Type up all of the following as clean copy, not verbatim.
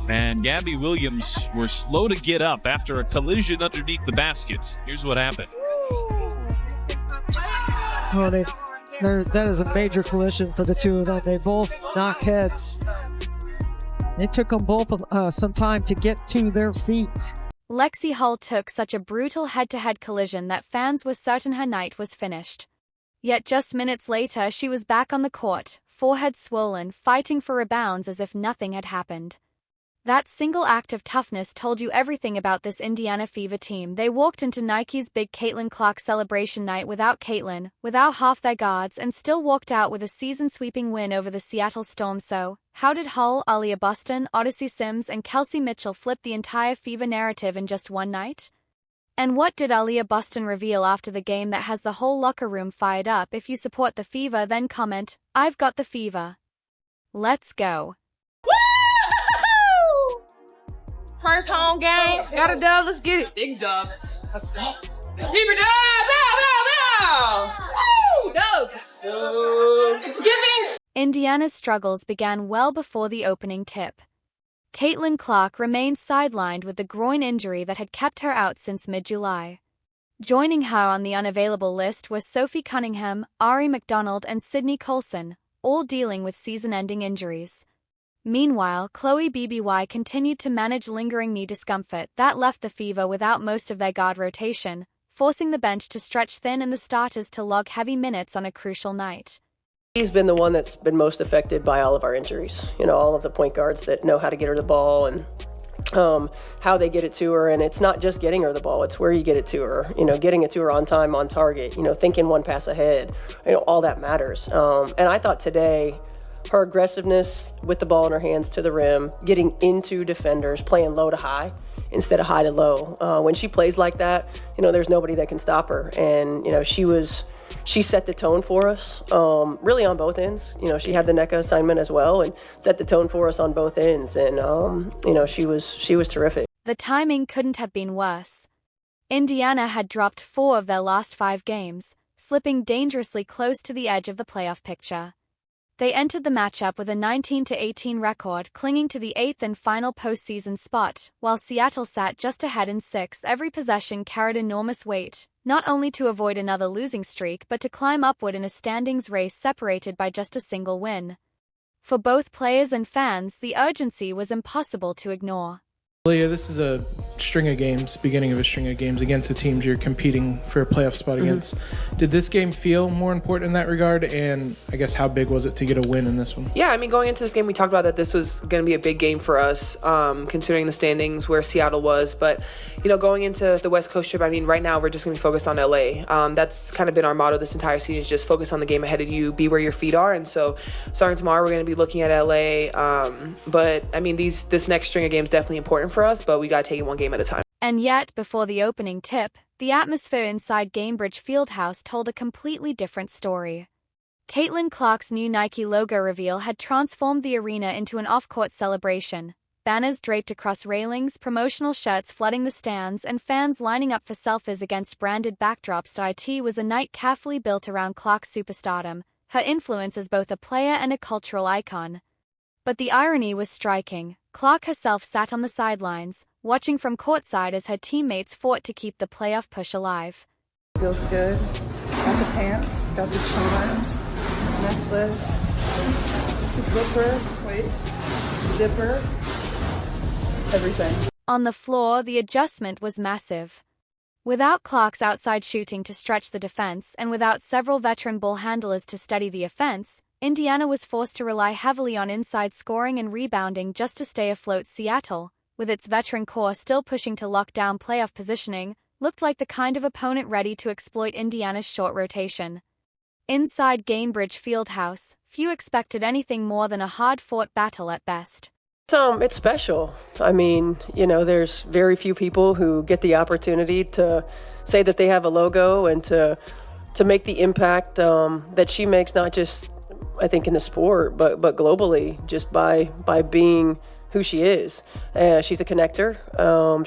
and Gabby Williams were slow to get up after a collision underneath the basket. Here's what happened. Oh, that is a major collision for the two of them. They both knock heads. It took them both some time to get to their feet. Lexie Hull took such a brutal head-to-head collision that fans were certain her night was finished. Yet just minutes later, she was back on the court, forehead swollen, fighting for rebounds as if nothing had happened. That single act of toughness told you everything about this Indiana Fever team. They walked into Nike's big Caitlin Clark celebration night without Caitlin, without half their guards, and still walked out with a season-sweeping win over the Seattle Storm. So, how did Hull, Aaliyah Boston, Odyssey Sims, and Kelsey Mitchell flip the entire Fever narrative in just one night? And what did Aaliyah Boston reveal after the game that has the whole locker room fired up? If you support the Fever, then comment, "I've got the Fever." Let's go. First home game, got a dub, let's get it. Big dub. Let's go. Fever dub, bow. Woo, dubs. It's giving. Indiana's struggles began well before the opening tip. Caitlin Clark remained sidelined with the groin injury that had kept her out since mid-July. Joining her on the unavailable list were Sophie Cunningham, Ari McDonald, and Sydney Colson, all dealing with season-ending injuries. Meanwhile, Chloe BBY continued to manage lingering knee discomfort that left the Fever without most of their guard rotation, forcing the bench to stretch thin and the starters to log heavy minutes on a crucial night. He's been the one that's been most affected by all of our injuries. You know, all of the point guards that know how to get her the ball and how they get it to her. And it's not just getting her the ball, it's where you get it to her. You know, getting it to her on time, on target, you know, thinking one pass ahead, you know, all that matters. And I thought today, her aggressiveness with the ball in her hands to the rim, getting into defenders, playing low to high instead of high to low. When she plays like that, you know, there's nobody that can stop her. And, you know, she set the tone for us, really on both ends. You know, she had the NECA assignment as well and set the tone for us on both ends. And, you know, she was terrific. The timing couldn't have been worse. Indiana had dropped 4 of their last 5 games, slipping dangerously close to the edge of the playoff picture. They entered the matchup with a 19-18 record, clinging to the 8th and final postseason spot, while Seattle sat just ahead in 6th. Every possession carried enormous weight, not only to avoid another losing streak but to climb upward in a standings race separated by just a single win. For both players and fans, the urgency was impossible to ignore. Aaliyah, this is a string of games, beginning of a string of games against the teams you're competing for a playoff spot against. Did this game feel more important in that regard? And I guess how big was it to get a win in this one? Yeah, I mean, going into this game, we talked about that this was going to be a big game for us, considering the standings where Seattle was. But, you know, going into the West Coast trip, I mean, right now we're just going to be focused on LA. That's kind of been our motto this entire season, is just focus on the game ahead of you, be where your feet are. And so starting tomorrow, we're going to be looking at LA. But, I mean, this next string of games definitely important for us, but we got to take it one game at a time. And yet, before the opening tip, the atmosphere inside Gainbridge Fieldhouse told a completely different story. Caitlin Clark's new Nike logo reveal had transformed the arena into an off-court celebration. Banners draped across railings, promotional shirts flooding the stands, and fans lining up for selfies against branded backdrops. It was a night carefully built around Clark's superstardom, her influence as both a player and a cultural icon. But the irony was striking. Clark herself sat on the sidelines, watching from courtside as her teammates fought to keep the playoff push alive. Feels good. Got the pants, got the charms, necklace, zipper, everything. On the floor, the adjustment was massive. Without Clark's outside shooting to stretch the defense and without several veteran ball handlers to steady the offense, Indiana was forced to rely heavily on inside scoring and rebounding just to stay afloat. Seattle, with its veteran core still pushing to lock down playoff positioning, looked like the kind of opponent ready to exploit Indiana's short rotation. Inside Gainbridge Fieldhouse, few expected anything more than a hard-fought battle at best. It's special. I mean, you know, there's very few people who get the opportunity to say that they have a logo and to make the impact that she makes, not just, I think, in the sport, but globally, just by being who she is. She's a connector.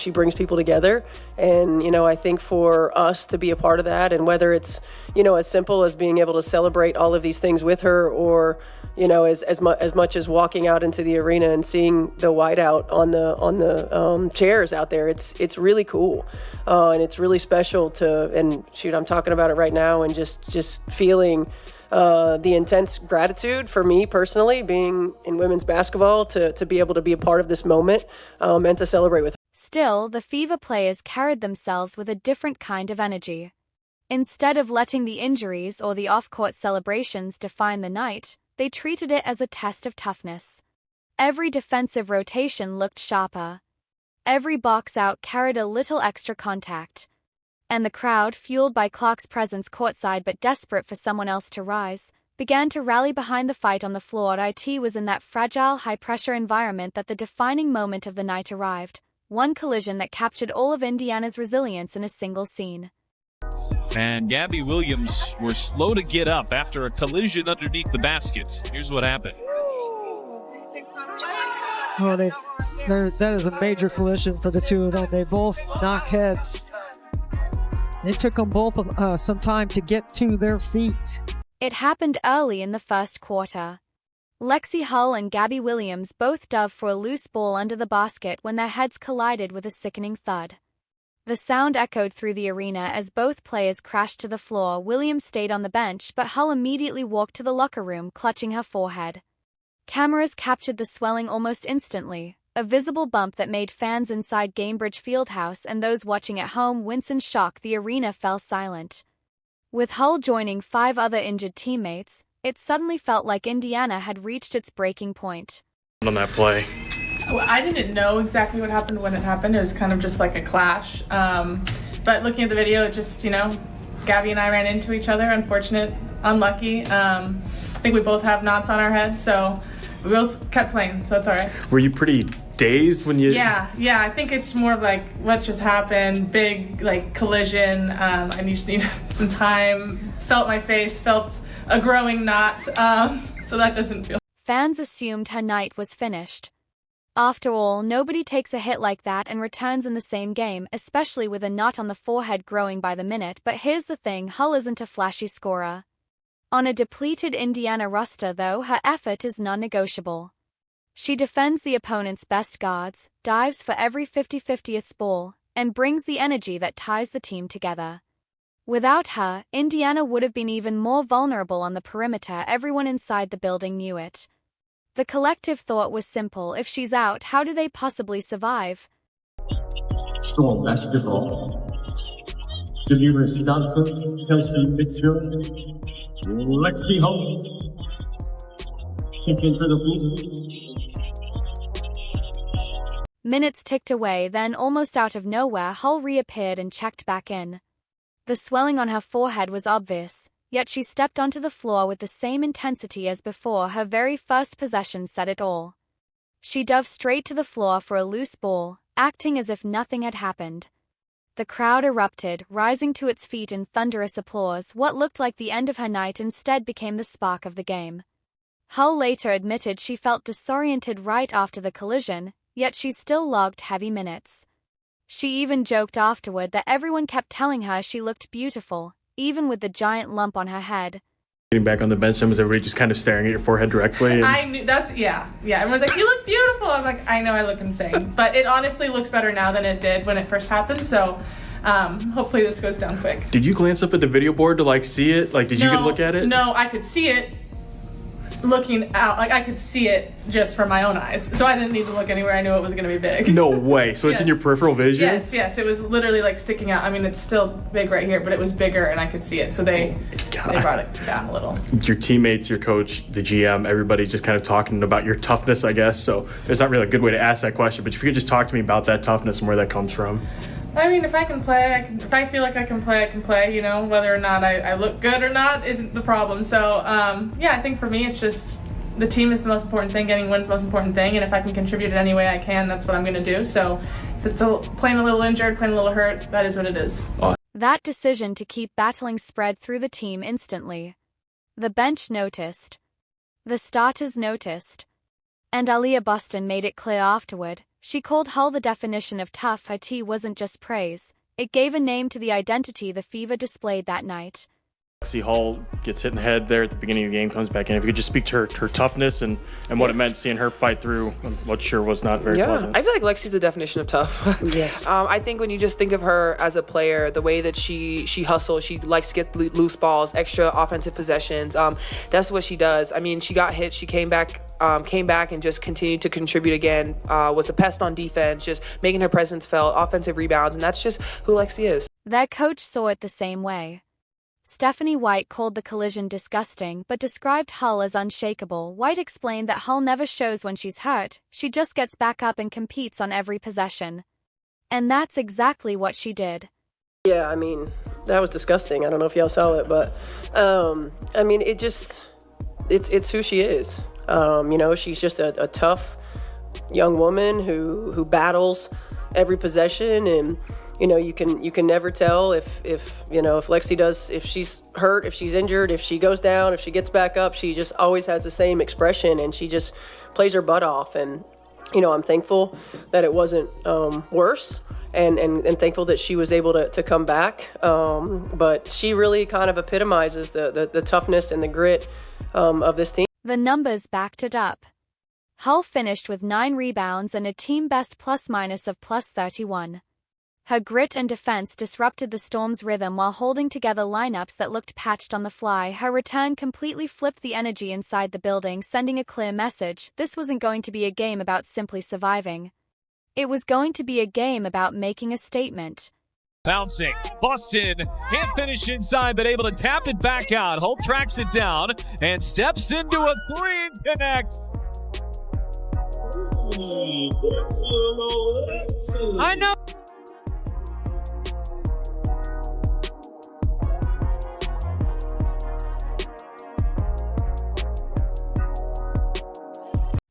She brings people together. And, I think for us to be a part of that, and whether it's, as simple as being able to celebrate all of these things with her, or, as much as walking out into the arena and seeing the whiteout on the chairs out there, it's really cool. And it's really special and shoot, I'm talking about it right now, and just feeling the intense gratitude for me personally, being in women's basketball, to be able to be a part of this moment, and to celebrate with her. Still, the Fever players carried themselves with a different kind of energy. Instead of letting the injuries or the off-court celebrations define the night, they treated it as a test of toughness. Every defensive rotation looked sharper. Every box out carried a little extra contact. And the crowd, fueled by Clark's presence courtside but desperate for someone else to rise, began to rally behind the fight on the floor. It was in that fragile, high-pressure environment that the defining moment of the night arrived, one collision that captured all of Indiana's resilience in a single scene. And Gabby Williams were slow to get up after a collision underneath the basket. Here's what happened. Oh, that is a major collision for the two of them. They both knock heads. It took them both some time to get to their feet. It happened early in the first quarter. Lexie Hull and Gabby Williams both dove for a loose ball under the basket when their heads collided with a sickening thud. The sound echoed through the arena as both players crashed to the floor. Williams stayed on the bench, but Hull immediately walked to the locker room, clutching her forehead. Cameras captured the swelling almost instantly, a visible bump that made fans inside Gainbridge Fieldhouse and those watching at home wince in shock. The arena fell silent. With Hull joining 5 other injured teammates, it suddenly felt like Indiana had reached its breaking point. On that play. Well, I didn't know exactly what happened when it happened. It was kind of just like a clash. But looking at the video, it just, Gabby and I ran into each other. Unlucky. I think we both have knots on our heads, so we both kept playing, so that's all right. Were you pretty dazed when you... Yeah, I think it's more like what just happened, big collision. I just need some time. Felt my face, felt a growing knot, so that doesn't feel... Fans assumed her night was finished. After all, nobody takes a hit like that and returns in the same game, especially with a knot on the forehead growing by the minute. But here's the thing, Hull isn't a flashy scorer. On a depleted Indiana roster, though, her effort is non-negotiable. She defends the opponent's best guards, dives for every 50-50th ball, and brings the energy that ties the team together. Without her, Indiana would have been even more vulnerable on the perimeter. Everyone inside the building knew it. The collective thought was simple: if she's out, how do they possibly survive? Storm basketball. Deliver starters: Kelsey Mitchell, Lexie Hull. Second to the floor. Minutes ticked away, then almost out of nowhere, Hull reappeared and checked back in. The swelling on her forehead was obvious, yet she stepped onto the floor with the same intensity as before. Her very first possession said it all. She dove straight to the floor for a loose ball, acting as if nothing had happened. The crowd erupted, rising to its feet in thunderous applause. What looked like the end of her night instead became the spark of the game. Hull later admitted she felt disoriented right after the collision, yet she still logged heavy minutes. She even joked afterward that everyone kept telling her she looked beautiful, even with the giant lump on her head. Getting back on the bench, was everybody just kind of staring at your forehead directly? And... I knew, yeah. Everyone's like, you look beautiful. I'm like, I know I look insane. But it honestly looks better now than it did when it first happened, so hopefully this goes down quick. Did you glance up at the video board to see it? Did you get a look at it? No, I could see it looking out. I could see it just from my own eyes. So I didn't need to look anywhere. I knew it was going to be big. No way. So it's in your peripheral vision? Yes. It was literally sticking out. I mean, it's still big right here, but it was bigger and I could see it. So they brought it down a little. Your teammates, your coach, the GM, everybody's just kind of talking about your toughness, I guess. So there's not really a good way to ask that question, but if you could just talk to me about that toughness and where that comes from. I mean, if I can play, if I feel like I can play, whether or not I look good or not isn't the problem. So, I think for me, it's just the team is the most important thing, getting wins the most important thing, and if I can contribute in any way I can, that's what I'm going to do. So if it's playing a little injured, playing a little hurt, that is what it is. That decision to keep battling spread through the team instantly. The bench noticed. The starters noticed. And Aaliyah Boston made it clear afterward. She called Hull the definition of tough. Her tea wasn't just praise. It gave a name to the identity the Fever displayed that night. Lexie Hull gets hit in the head there at the beginning of the game, comes back in. If you could just speak to her toughness and what it meant seeing her fight through what sure was not very pleasant. I feel like Lexie's the definition of tough. Yes. I think when you just think of her as a player, the way that she hustles, she likes to get loose balls, extra offensive possessions. That's what she does. I mean, she got hit, she came back and just continued to contribute again. Was a pest on defense, just making her presence felt, offensive rebounds, and that's just who Lexie is. Their coach saw it the same way. Stephanie White called the collision disgusting but described Hull as unshakable. White explained that Hull never shows when she's hurt, she just gets back up and competes on every possession. And that's exactly what she did. Yeah, I mean, that was disgusting. I don't know if y'all saw it, but I mean, it's who she is. She's just a tough young woman who battles every possession, and you can never tell if Lexie does, if she's hurt, if she's injured, if she goes down, if she gets back up. She just always has the same expression, and she just plays her butt off. And I'm thankful that it wasn't worse, and thankful that she was able to come back. But she really kind of epitomizes the toughness and the grit of this team. The numbers backed it up. Hull finished with 9 rebounds and a team best plus-minus of +31. Her grit and defense disrupted the Storm's rhythm while holding together lineups that looked patched on the fly. Her return completely flipped the energy inside the building, sending a clear message. This wasn't going to be a game about simply surviving. It was going to be a game about making a statement. Bouncing. Boston can't finish inside, but able to tap it back out. Hull tracks it down and steps into a 3 and connects. I know.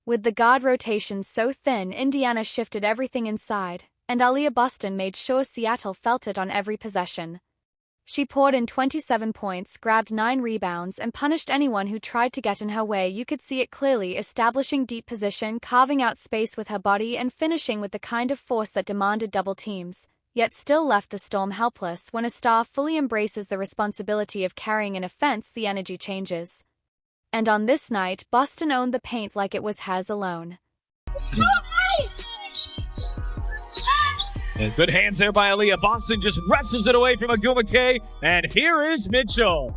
With the guard rotation so thin, Indiana shifted everything inside, and Aaliyah Boston made sure Seattle felt it on every possession. She poured in 27 points, grabbed 9 rebounds, and punished anyone who tried to get in her way. You could see it clearly, establishing deep position, carving out space with her body, and finishing with the kind of force that demanded double teams, yet still left the Storm helpless. When a star fully embraces the responsibility of carrying an offense, the energy changes. And on this night, Boston owned the paint like it was hers alone. And good hands there by Aaliyah. Boston just wrestles it away from Agumake, and here is Mitchell.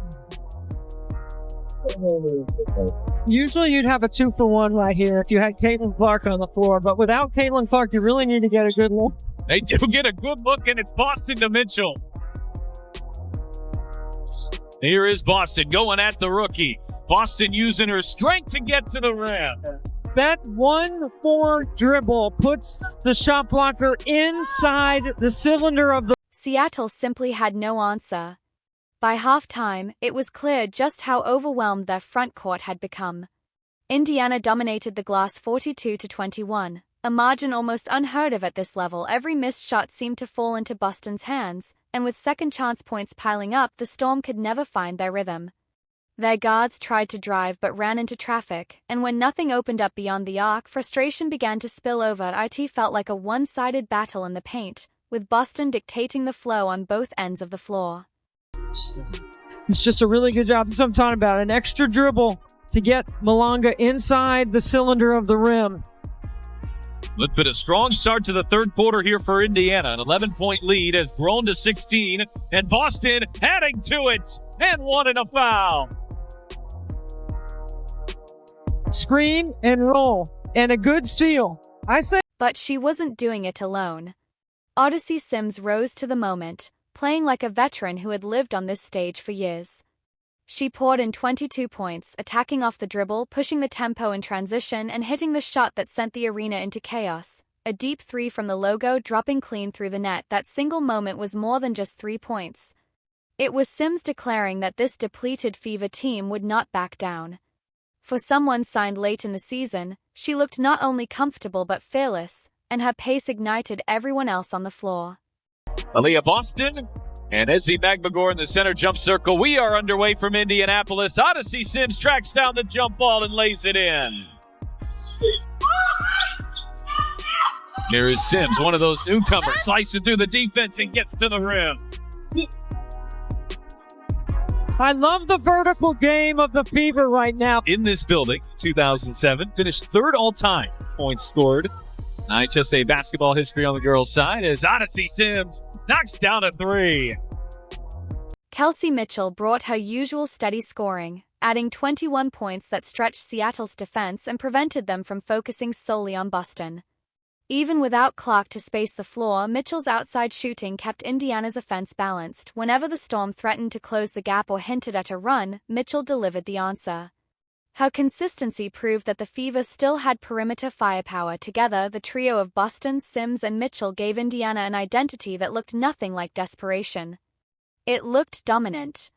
Usually you'd have a 2-for-1 right here if you had Caitlin Clark on the floor, but without Caitlin Clark, you really need to get a good look. They do get a good look, and it's Boston to Mitchell. Here is Boston going at the rookie. Boston using her strength to get to the rim. That 1-4 dribble puts the shot blocker inside the cylinder of the... Seattle simply had no answer. By halftime, it was clear just how overwhelmed their front court had become. Indiana dominated the glass 42-21, a margin almost unheard of at this level. Every missed shot seemed to fall into Boston's hands, and with second chance points piling up, the Storm could never find their rhythm. Their guards tried to drive but ran into traffic, and when nothing opened up beyond the arc, frustration began to spill over. It felt like a one-sided battle in the paint, with Boston dictating the flow on both ends of the floor. It's just a really good job. That's what I'm talking about. An extra dribble to get Malanga inside the cylinder of the rim. It's been a strong start to the third quarter here for Indiana. An 11-point lead has grown to 16, and Boston adding to it, and 1 and a foul. Screen and roll, and a good steal. I say. But she wasn't doing it alone. Odyssey Sims rose to the moment, playing like a veteran who had lived on this stage for years. She poured in 22 points, attacking off the dribble, pushing the tempo in transition, and hitting the shot that sent the arena into chaos. A deep 3 from the logo, dropping clean through the net. That single moment was more than just 3 points. It was Sims declaring that this depleted Fever team would not back down. For someone signed late in the season, she looked not only comfortable but fearless, and her pace ignited everyone else on the floor. Aaliyah Boston and Ezzy Magbagor in the center jump circle. We are underway from Indianapolis. Odyssey Sims tracks down the jump ball and lays it in. Here is Sims, one of those newcomers, slicing through the defense and gets to the rim. I love the vertical game of the Fever right now. In this building, 2007, finished third all-time points scored. IHSA basketball history on the girls' side as Odyssey Sims knocks down a three. Kelsey Mitchell brought her usual steady scoring, adding 21 points that stretched Seattle's defense and prevented them from focusing solely on Boston. Even without Clark to space the floor, Mitchell's outside shooting kept Indiana's offense balanced. Whenever the Storm threatened to close the gap or hinted at a run, Mitchell delivered the answer. Her consistency proved that the Fever still had perimeter firepower. Together, the trio of Boston, Sims, and Mitchell gave Indiana an identity that looked nothing like desperation. It looked dominant.